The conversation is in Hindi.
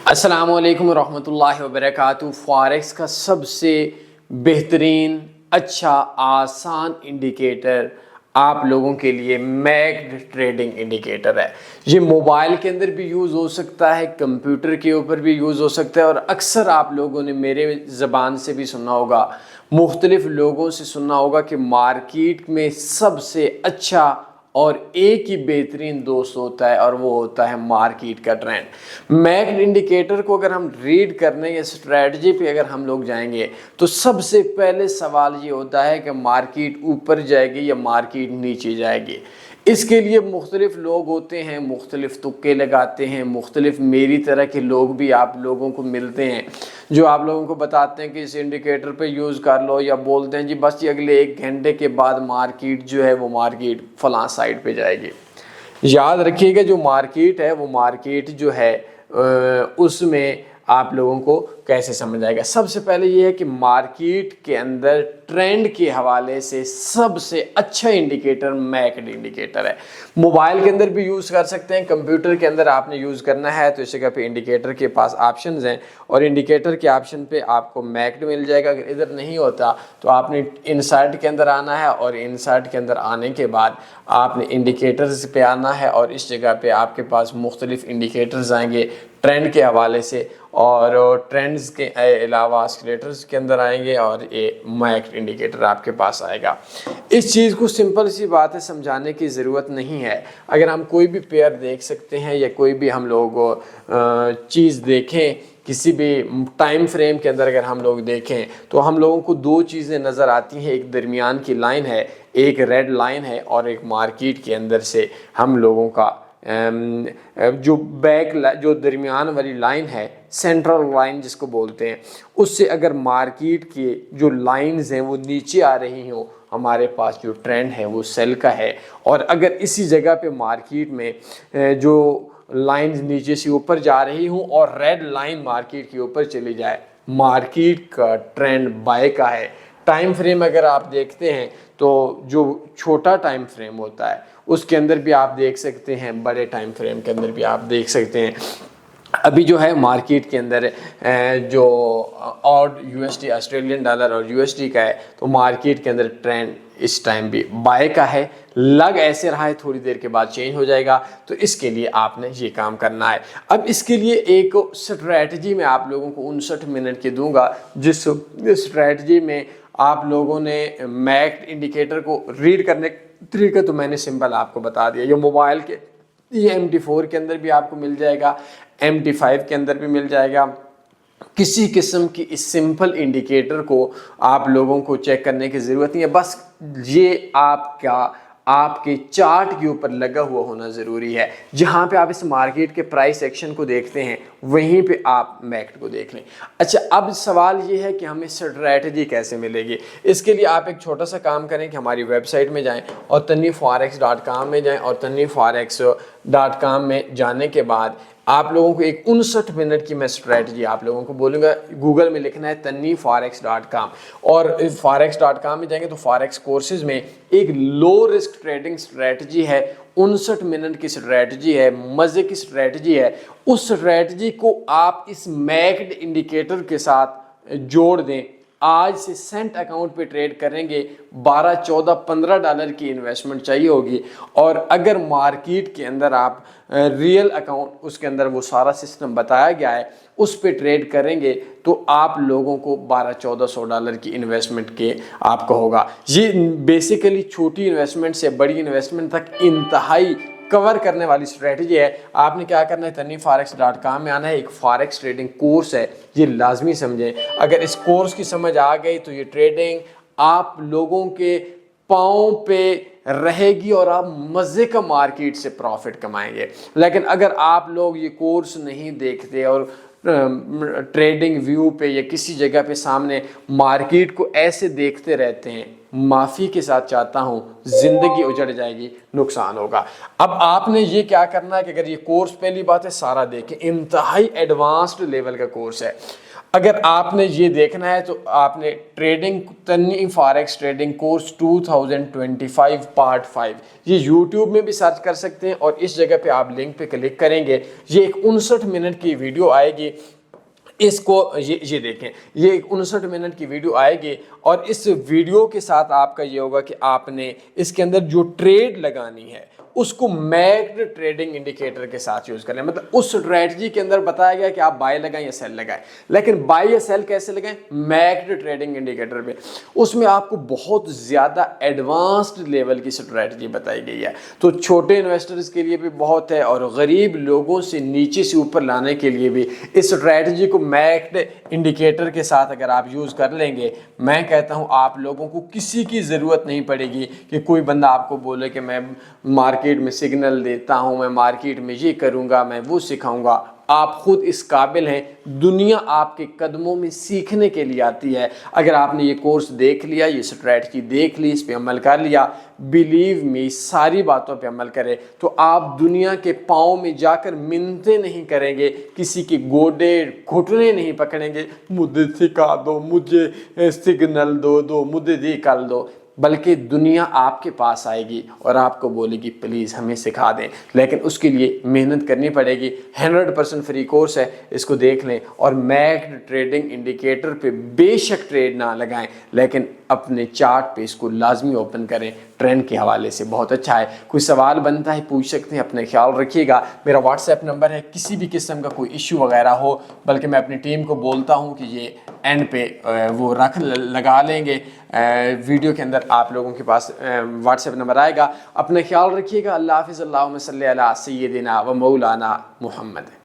अस्सलामुअलैकुम रहमतुल्लाहि व बरकातुहू। फॉरेक्स का सबसे बेहतरीन अच्छा आसान इंडिकेटर आप लोगों के लिए मैक्ड ट्रेडिंग इंडिकेटर है। ये मोबाइल के अंदर भी यूज़ हो सकता है, कंप्यूटर के ऊपर भी यूज़ हो सकता है और अक्सर आप लोगों ने मेरे ज़बान से भी सुना होगा, मुख्तलिफ लोगों से सुना होगा कि मार्केट में सबसे अच्छा और एक ही बेहतरीन दोस्त होता है और वो होता है मार्केट का ट्रेंड। मैक्ड इंडिकेटर को अगर हम रीड करने या स्ट्रेटजी पे अगर हम लोग जाएंगे तो सबसे पहले सवाल ये होता है कि मार्केट ऊपर जाएगी या मार्केट नीचे जाएगी। इसके लिए मुख्तलिफ लोग होते हैं, मुख्तलिफ तुक्के लगाते हैं, मुख्तलिफ मेरी तरह के लोग भी आप लोगों को मिलते हैं जो आप लोगों को बताते हैं कि इस इंडिकेटर पे यूज़ कर लो, या बोलते हैं जी बस ये अगले 1 घंटे के बाद मार्केट जो है वो मार्केट फलां साइड पे जाएगी। याद रखिएगा जो मार्केट है वो मार्केट जो है उसमें आप लोगों को कैसे समझ आएगा। सबसे पहले ये है कि मार्केट के अंदर ट्रेंड के हवाले से सबसे अच्छा इंडिकेटर मैक्ड इंडिकेटर है। मोबाइल के अंदर भी यूज़ कर सकते हैं, कंप्यूटर के अंदर आपने यूज़ करना है तो इस जगह पे इंडिकेटर के पास ऑप्शंस हैं और इंडिकेटर के ऑप्शन पे आपको मैक्ड मिल जाएगा। अगर इधर नहीं होता तो आपने इनसाइट के अंदर आना है और इनसाइट के अंदर आने के बाद आपने इंडिकेटर्स पे आना है और इस जगह पे आपके पास मुख्तलिफ इंडिकेटर्स आएंगे ट्रेंड के हवाले से, और ट्रेंड्स के अलावा ऑस्किलेटर्स के अंदर आएंगे और ये मैक्ड इंडिकेटर आपके पास आएगा। इस चीज़ को सिंपल सी बात है, समझाने की ज़रूरत नहीं है। अगर हम कोई भी पेयर देख सकते हैं या कोई भी हम लोग चीज़ देखें किसी भी टाइम फ्रेम के अंदर अगर हम लोग देखें तो हम लोगों को 2 चीज़ें नज़र आती हैं। एक दरमियान की लाइन है, एक रेड लाइन है, और एक मार्केट के अंदर से हम लोगों का जो दरमियान वाली लाइन है, सेंट्रल लाइन जिसको बोलते हैं, उससे अगर मार्केट के जो लाइंस हैं वो नीचे आ रही हों, हमारे पास जो ट्रेंड है वो सेल का है। और अगर इसी जगह पे मार्केट में जो लाइंस नीचे से ऊपर जा रही हूँ और रेड लाइन मार्केट के ऊपर चली जाए, मार्केट का ट्रेंड बाय का है। टाइम फ्रेम अगर आप देखते हैं तो जो छोटा टाइम फ्रेम होता है उसके अंदर भी आप देख सकते हैं, बड़े टाइम फ्रेम के अंदर भी आप देख सकते हैं। अभी जो है मार्केट के अंदर जो ऑड यूएसडी ऑस्ट्रेलियन डॉलर और यूएसडी का है तो मार्केट के अंदर ट्रेंड इस टाइम भी बाय का है। लग ऐसे रहा है, थोड़ी देर के बाद चेंज हो जाएगा, तो इसके लिए आपने ये काम करना है। अब इसके लिए एक स्ट्रैटेजी मैं आप लोगों को 59 मिनट की दूंगा, जिस स्ट्रैटेजी में आप लोगों ने मैक्ड इंडिकेटर को रीड करने तरीका तो मैंने सिंपल आपको बता दिया। ये मोबाइल के ये MT4 के अंदर भी आपको मिल जाएगा, MT5 के अंदर भी मिल जाएगा। किसी किस्म की इस सिंपल इंडिकेटर को आप लोगों को चेक करने की ज़रूरत नहीं है, बस ये आपके चार्ट के ऊपर लगा हुआ होना ज़रूरी है। जहाँ पे आप इस मार्केट के प्राइस एक्शन को देखते हैं वहीं पे आप मैक्ड को देख लें। अच्छा, अब सवाल ये है कि हमें स्ट्रैटेजी कैसे मिलेगी। इसके लिए आप एक छोटा सा काम करें कि हमारी वेबसाइट में जाएं और tanveeforex.com में जाएं और tanveeforex.com में जाने के बाद आप लोगों को एक 59 मिनट की मैं स्ट्रैटेजी आप लोगों को बोलूँगा। गूगल में लिखना है tanveeforex.com और forex.com में जाएंगे तो फॉरेक्स कोर्सेज में एक लो रिस्क ट्रेडिंग स्ट्रैटेजी है, 59 मिनट की स्ट्रैटेजी है, मज़े की स्ट्रैटेजी है। उस स्ट्रैटेजी को आप इस मैक्ड इंडिकेटर के साथ जोड़ दें। आज से सेंट अकाउंट पे ट्रेड करेंगे, 12, 14, 15 डॉलर की इन्वेस्टमेंट चाहिए होगी। और अगर मार्केट के अंदर आप रियल अकाउंट, उसके अंदर वो सारा सिस्टम बताया गया है, उस पे ट्रेड करेंगे तो आप लोगों को 1200-1400 डॉलर की इन्वेस्टमेंट के आपको होगा। ये बेसिकली छोटी इन्वेस्टमेंट से बड़ी इन्वेस्टमेंट तक इंतहाई कवर करने वाली स्ट्रेटजी है। आपने क्या करना है, tanveeforex.com में आना है। एक फॉरेक्स ट्रेडिंग कोर्स है, ये लाजमी समझें। अगर इस कोर्स की समझ आ गई तो ये ट्रेडिंग आप लोगों के पाँव पे रहेगी और आप मज़े का मार्केट से प्रॉफिट कमाएंगे। लेकिन अगर आप लोग ये कोर्स नहीं देखते और ट्रेडिंग व्यू पे या किसी जगह पे सामने मार्केट को ऐसे देखते रहते हैं, माफ़ी के साथ चाहता हूँ ज़िंदगी उजड़ जाएगी, नुकसान होगा। अब आपने ये क्या करना है कि अगर ये कोर्स, पहली बात है सारा देखें, इंतहाई एडवांस्ड लेवल का कोर्स है। अगर आपने ये देखना है तो आपने ट्रेडिंग तन्नी फॉरेक्स ट्रेडिंग कोर्स 2025 पार्ट 5 ये यूट्यूब में भी सर्च कर सकते हैं और इस जगह पे आप लिंक पे क्लिक करेंगे, ये एक 59 मिनट की वीडियो आएगी। इसको ये देखें, ये एक 59 मिनट की वीडियो आएगी और इस वीडियो के साथ आपका ये होगा कि आपने इसके अंदर जो ट्रेड लगानी है उसको मैक्ड ट्रेडिंग इंडिकेटर के साथ यूज करना है। मतलब उस स्ट्रेटजी के अंदर बताया गया कि आप बाय लगाएं या सेल लगाएं, लेकिन बाय या सेल कैसे लगाएं? मैक्ड ट्रेडिंग इंडिकेटर पे। उसमें आपको बहुत ज्यादा एडवांस्ड लेवल की स्ट्रेटजी बताई गई है। तो छोटे इन्वेस्टर्स के लिए भी बहुत है और गरीब लोगों से नीचे से ऊपर लाने के लिए भी इस स्ट्रेटजी को मैक्ड इंडिकेटर के साथ अगर आप यूज कर लेंगे, मैं कहता हूं आप लोगों को किसी की जरूरत नहीं पड़ेगी कि कोई बंदा आपको बोले कि मैं मार्केट में सिग्नल देता हूं, मैं मार्केट में ये करूंगा, मैं वो सिखाऊंगा। आप खुद इस काबिल हैं, दुनिया आपके कदमों में सीखने के लिए आती है। अगर आपने ये कोर्स देख लिया, ये स्ट्रेटजी देख ली, इस पे अमल कर लिया, बिलीव मी सारी बातों पे अमल करें तो आप दुनिया के पाँव में जाकर मिन्नतें नहीं करेंगे, किसी के गोडे घुटने नहीं पकड़ेंगे, मुझे सिखा दो, मुझे सिग्नल दो मुझे निकाल दो, बल्कि दुनिया आपके पास आएगी और आपको बोलेगी प्लीज़ हमें सिखा दें। लेकिन उसके लिए मेहनत करनी पड़ेगी। 100% फ्री कोर्स है, इसको देख लें और मैक्ड ट्रेडिंग इंडिकेटर पे बेशक ट्रेड ना लगाएं, लेकिन अपने चार्ट पे इसको लाजमी ओपन करें। ट्रेंड के हवाले से बहुत अच्छा है। कोई सवाल बनता है पूछ सकते हैं, अपने ख्याल रखिएगा। मेरा व्हाट्सएप नंबर है, किसी भी किस्म का कोई इशू वगैरह हो, बल्कि मैं अपनी टीम को बोलता हूं कि ये एंड पे वो लगा लेंगे, वीडियो के अंदर आप लोगों के पास व्हाट्सएप नंबर आएगा। अपना ख्याल रखिएगा। अल्लाह हाफ़िज़। अल्लाहुम्मा सल्ली अला सय्यिदिना व मौलाना मुहम्मद।